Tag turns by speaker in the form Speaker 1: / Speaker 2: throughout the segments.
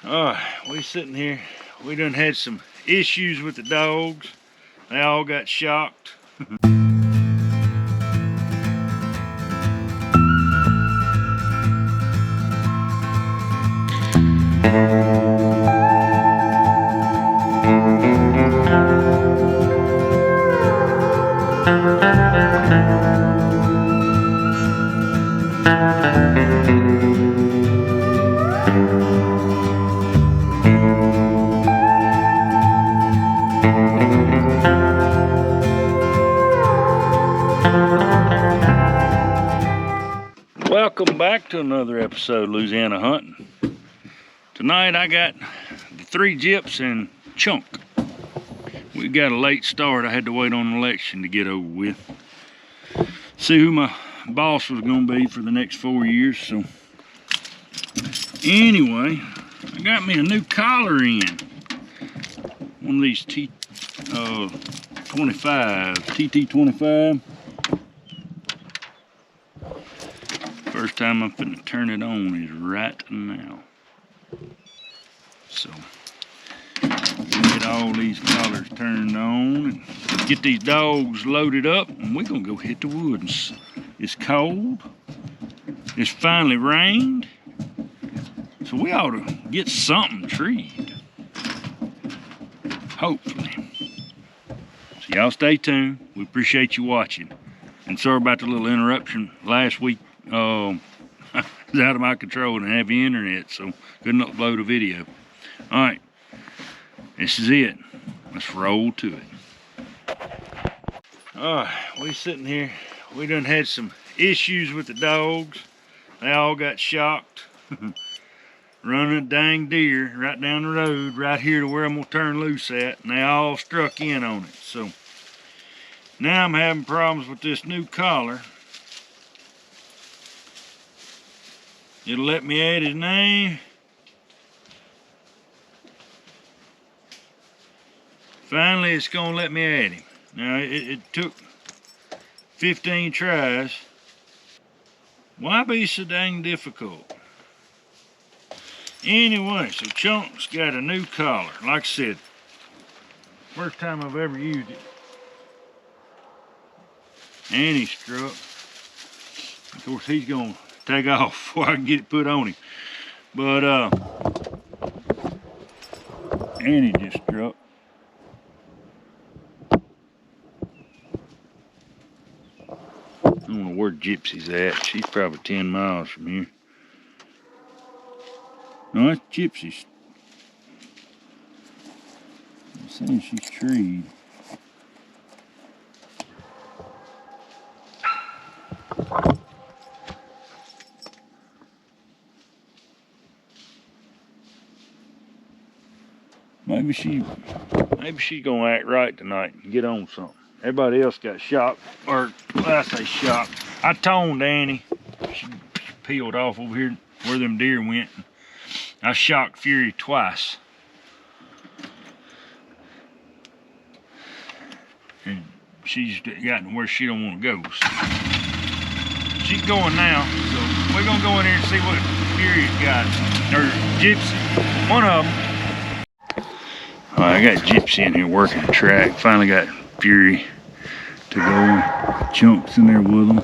Speaker 1: We sitting here. We done had some issues with the dogs. They all got shocked. Welcome back to another episode of Louisiana Hunting. Tonight I got the 3 gyps and Chunk. We got a late start. I had to wait on an election to get over with. See who my boss was going to be for the next 4 years. So anyway, I got me a new collar in. One of these TT25. First time I'm finna turn it on is right now. So, get all these collars turned on and get these dogs loaded up, and we're gonna go hit the woods. It's cold. It's finally rained. So we ought to get something treed. Hopefully. So y'all stay tuned. We appreciate you watching. And sorry about the little interruption last week. It was out of my control and heavy internet, so couldn't upload a video. Alright, this is it. Let's roll to it. We sitting here. We done had some issues with the dogs. They all got shocked. Running a dang deer right down the road, right here to where I'm gonna turn loose at, and they all struck in on it. So now I'm having problems with this new collar. It'll let me add his name. Finally, it's gonna let me add him. Now, it took 15 tries. Why be so dang difficult? Anyway, so Chunk's got a new collar. Like I said, first time I've ever used it. And he struck. Of course, he's gonna take off before I can get it put on him. But, and he just struck. I don't know where Gypsy's at. She's probably 10 miles from here. No, that's Gypsy's. I'm saying she's treed. Maybe she's gonna act right tonight and get on something. Everybody else got shocked, or well, I say shocked. I toned Annie. She peeled off over here where them deer went. I shocked Fury twice. And she's gotten where she don't want to go. So she's going now, so we're gonna go in here and see what Fury's got. Or Gypsy, one of them. I got Gypsy in here working the track. Finally got Fury to go. Chunk's in there with him.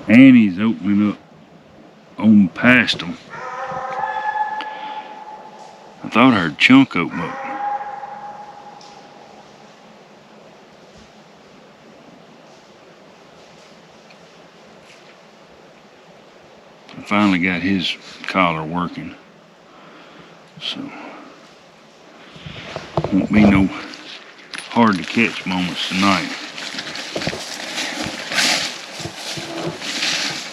Speaker 1: And he's opening up on past them. I thought I heard Chunk open up. I finally got his collar working. So, won't be no hard to catch moments tonight.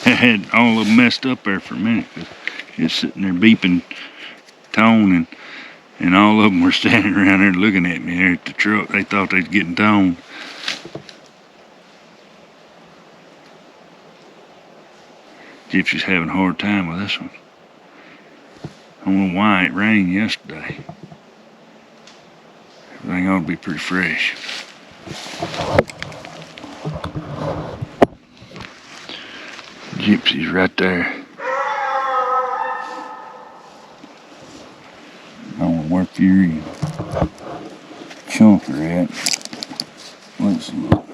Speaker 1: I had all of them messed up there for a minute, because just sitting there beeping tone, and all of them were standing around there looking at me there at the truck. They thought they was getting toned. Gypsy's having a hard time with this one. I don't know why it rained yesterday. Everything ought to be pretty fresh. Gypsy's right there. don't know where Fury and Chunk are at. Let's look.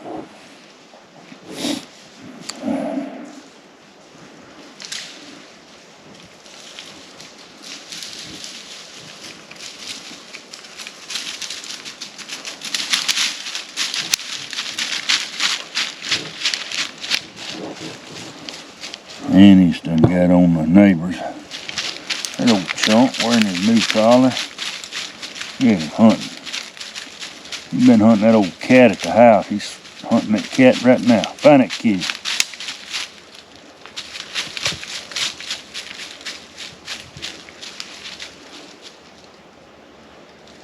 Speaker 1: Annie's done got on the neighbors. That old Chunk wearing his new collar. Yeah, he's hunting. He's been hunting that old cat at the house. He's hunting that cat right now. Find that kid.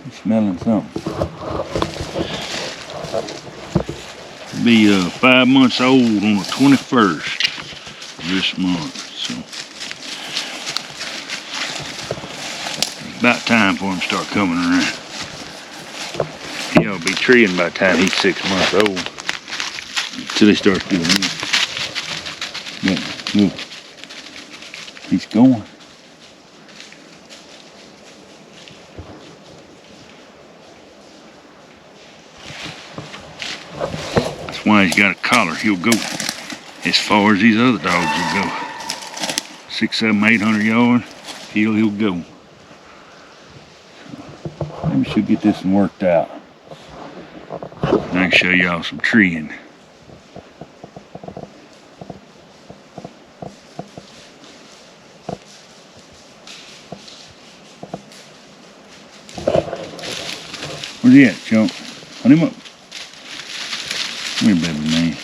Speaker 1: He's smelling something. Be 5 months old on the 21st this month, so about time for him to start coming around. He'll be treeing by the time he's 6 months old, until he starts doing this. Yeah, look, he's going. That's why he's got a collar. He'll go as far as these other dogs will go. 600, 700, 800 yards, he'll go. Maybe she'll get this one worked out. And I can show y'all some treeing. Where's he at, Chunk? Hunt him up. Come here, baby man.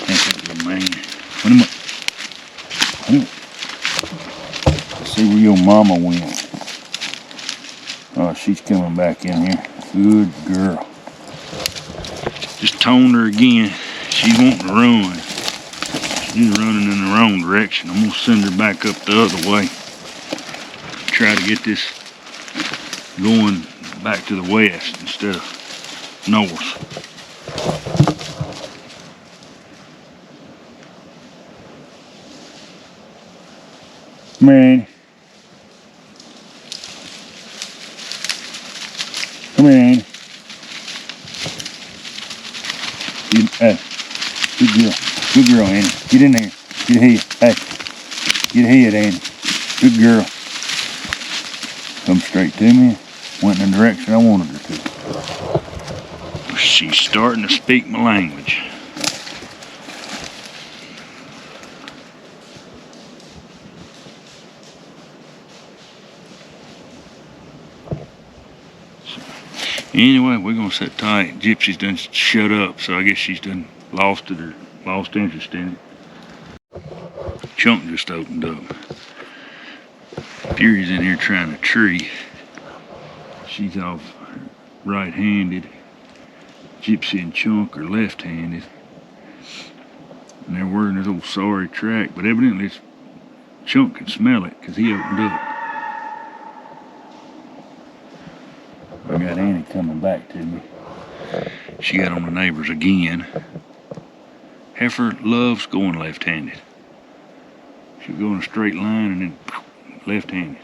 Speaker 1: Ain't that little man. Hunt him up. Hunt him up. Let's see where your mama went. Oh, she's coming back in here. Good girl. Just toned her again. She's wanting to run. She's running in the wrong direction. I'm gonna send her back up the other way. Try to get this going back to the west instead of north. Come here, Annie. Come here, Annie. Hey, good girl. Good girl, Annie. Get in there. Get ahead. Hey, get ahead, Annie. Good girl. Come straight to me. Went in the direction I wanted her to. She's starting to speak my language. Anyway, we're gonna sit tight. Gypsy's done shut up, so I guess she's done lost it or lost interest in it. Chunk just opened up. Fury's in here trying to tree. She's off right-handed. Gypsy and Chunk are left-handed. And they're wearing this old sorry track, but evidently it's Chunk can smell it because he opened up. I got Annie coming back to me. She got on the neighbors again. Heifer loves going left-handed. She'll go in a straight line and then left-handed.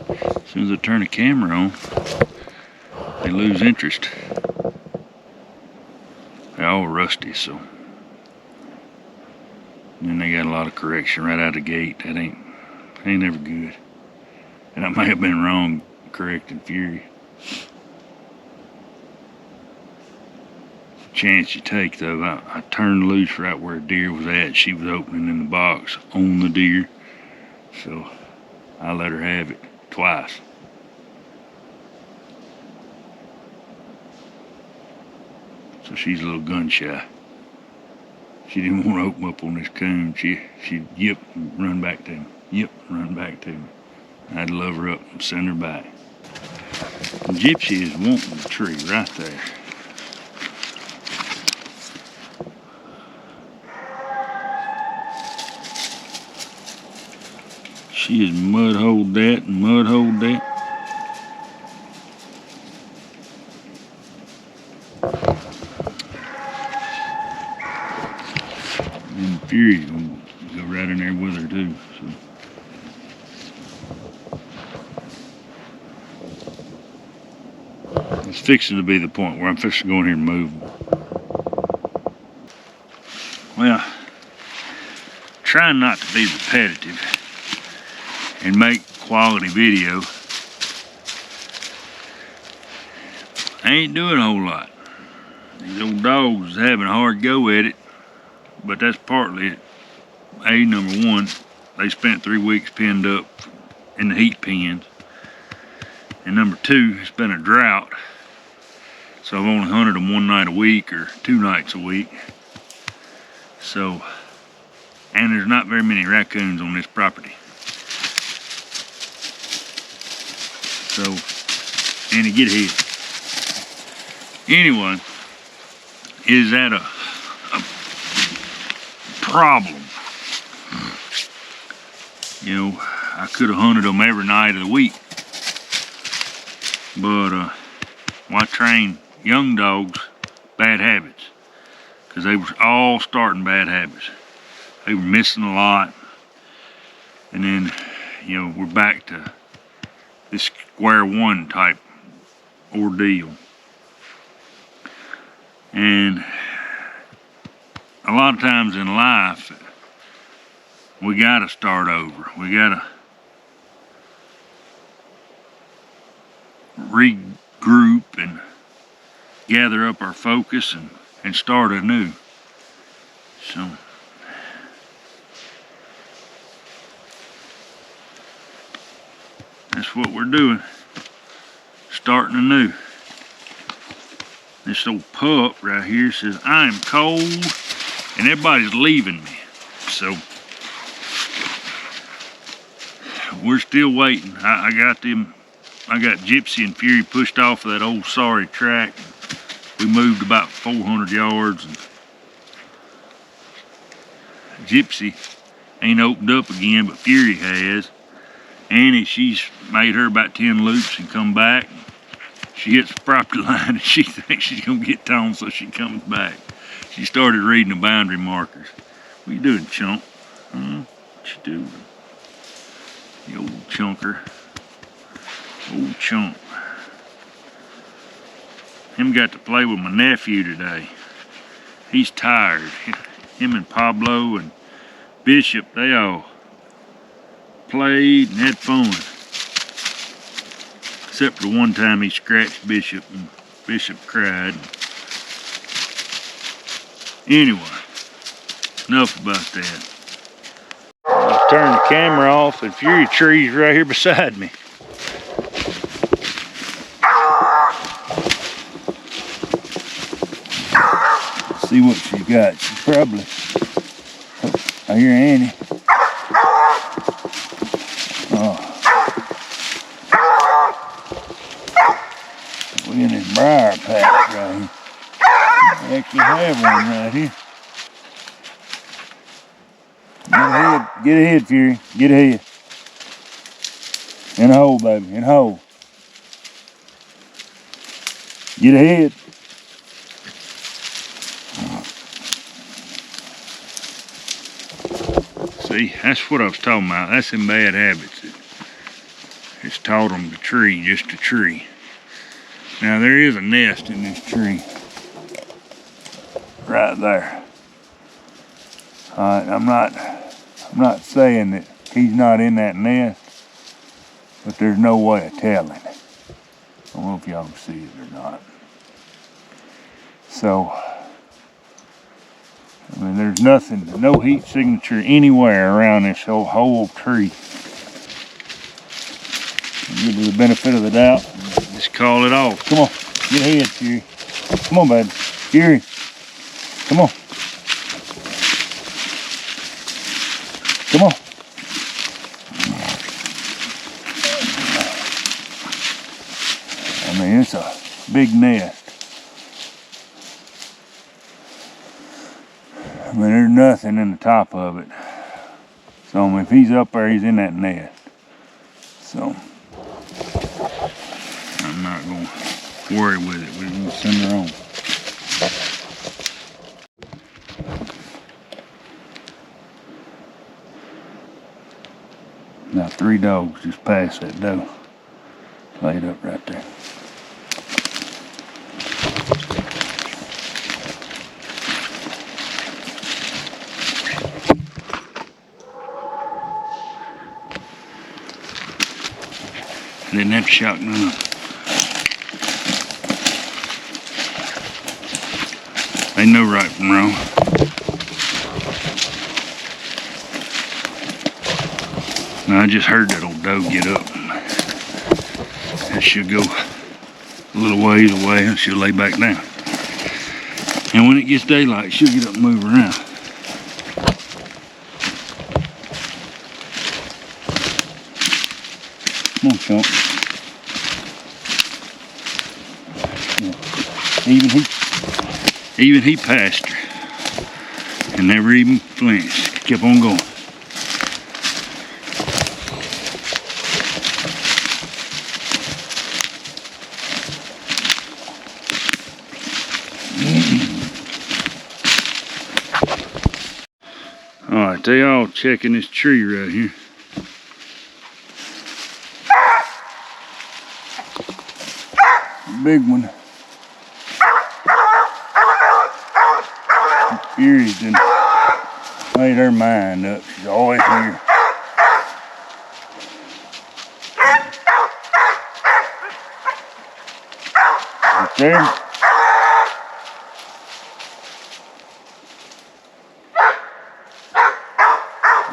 Speaker 1: As soon as I turn the camera on, they lose interest. They're all rusty, so. And then they got a lot of correction right out the gate. That ain't ever good. And I may have been wrong correcting Fury. Chance you take though. I turned loose right where a deer was at. She was opening in the box on the deer. So I let her have it twice. So she's a little gun shy. She didn't want to open up on this coon. She'd yip and run back to him. Yip, run back to him. I'd love her up and send her back. And Gypsy is wanting the tree right there. She has mud-holed that and mud-holed that. And Fury's gonna go right in there with her too. So it's fixing to be the point where I'm fixing to go in here and move them. Well, trying not to be repetitive and make quality video, I ain't doing a whole lot. These old dogs is having a hard go at it, but that's partly it. Number one, they spent 3 weeks penned up in the heat pens. And number two, it's been a drought. So I've only hunted them 1 night a week or 2 nights a week. So, and there's not very many raccoons on this property. So, and to get ahead. Anyway, is that a problem? You know, I could have hunted them every night of the week. But I train young dogs bad habits. Because they were all starting bad habits. They were missing a lot. And then, you know, we're back to this square one type ordeal. And a lot of times in life, we gotta start over. We gotta regroup and gather up our focus and start anew. So that's what we're doing. Starting anew. This old pup right here says, I am cold and everybody's leaving me. So we're still waiting. I got Gypsy and Fury pushed off of that old sorry track. We moved about 400 yards. And Gypsy ain't opened up again, but Fury has. Annie, she's made her about 10 loops and come back. She hits the property line and she thinks she's gonna get toned, so she comes back. She started reading the boundary markers. What you doing, chunk? Huh? What you doing? The old chunker. Old chunk. Him got to play with my nephew today. He's tired. Him and Pablo and Bishop, they all played and had fun. Except for the one time he scratched Bishop and Bishop cried. Anyway, enough about that. I've turned the camera off and Fury Tree's right here beside me. Let's see what she's got. She's probably, I hear Annie. We in this briar patch right here. We actually have one right here. Get ahead, Fury. Get ahead. In a hole, baby. In a hole. Get ahead. See, that's what I was talking about. That's them bad habits. It's taught them to tree, just to tree. Now there is a nest in this tree. Right there. I'm not saying that he's not in that nest, but there's no way of telling. I don't know if y'all can see it or not. So, I mean, there's nothing, no heat signature anywhere around this whole tree. Give you the benefit of the doubt. Just call it off. Come on, get ahead, Fury. Come on, bud. Fury. Come on. Come on. I mean, it's a big nest. I mean, there's nothing in the top of it. So, I mean, if he's up there, he's in that nest. So, I'm not going to worry with it. We're going to send her on. Now 3 dogs just passed that doe. Laid up right there. Didn't have to shotgun. They know right from wrong. Now I just heard that old doe get up. And she'll go a little ways away and she'll lay back down. And when it gets daylight, she'll get up and move around. Come on, Chunk. Even he passed her and never even flinched. Kept on going. All right, they all checking this tree right here. Big one. Fury's done made her mind up. She's always here. Right there.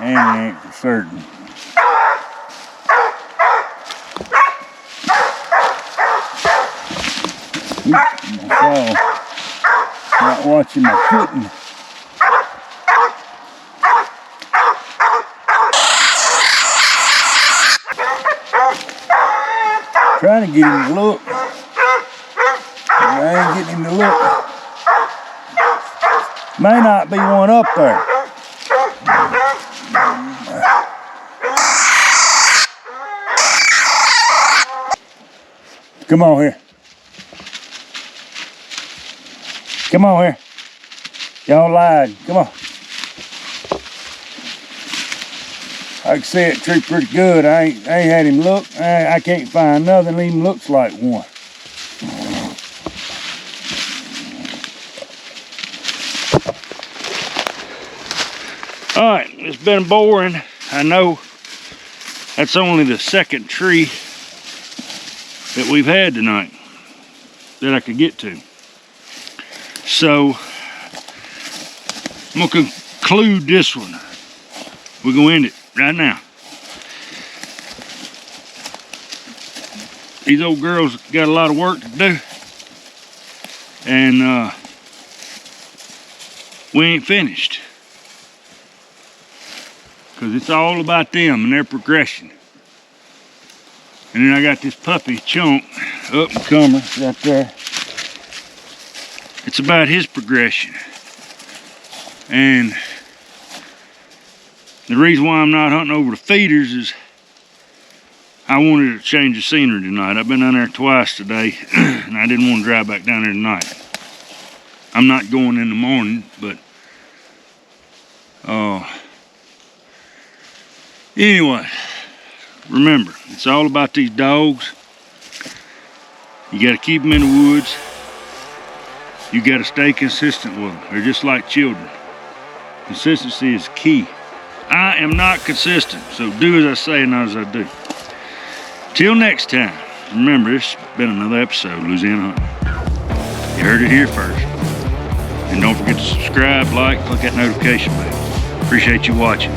Speaker 1: And ain't for certain. Not watching my footing. Trying to get him to look. But I ain't getting him to look. May not be one up there. Come on here. Come on here. Y'all lied. Come on. I can see it tree pretty good. I ain't had him look. I can't find nothing that even looks like one. All right, it's been boring. I know that's only the second tree that we've had tonight that I could get to. So I'm gonna conclude this one. We're gonna end it right now. These old girls got a lot of work to do, and we ain't finished, because it's all about them and their progression. And then I got this puppy, Chunk, up and comer right there. It's about his progression. And the reason why I'm not hunting over the feeders is I wanted to change the scenery tonight. I've been down there twice today, and I didn't want to drive back down there tonight. I'm not going in the morning, but anyway, remember, it's all about these dogs. You got to keep them in the woods. You got to stay consistent with them. They're just like children. Consistency is key. I am not consistent, so do as I say and not as I do. Till next time, remember, this has been another episode of Louisiana Hunting. You heard it here first. And don't forget to subscribe, like, click that notification bell. Appreciate you watching.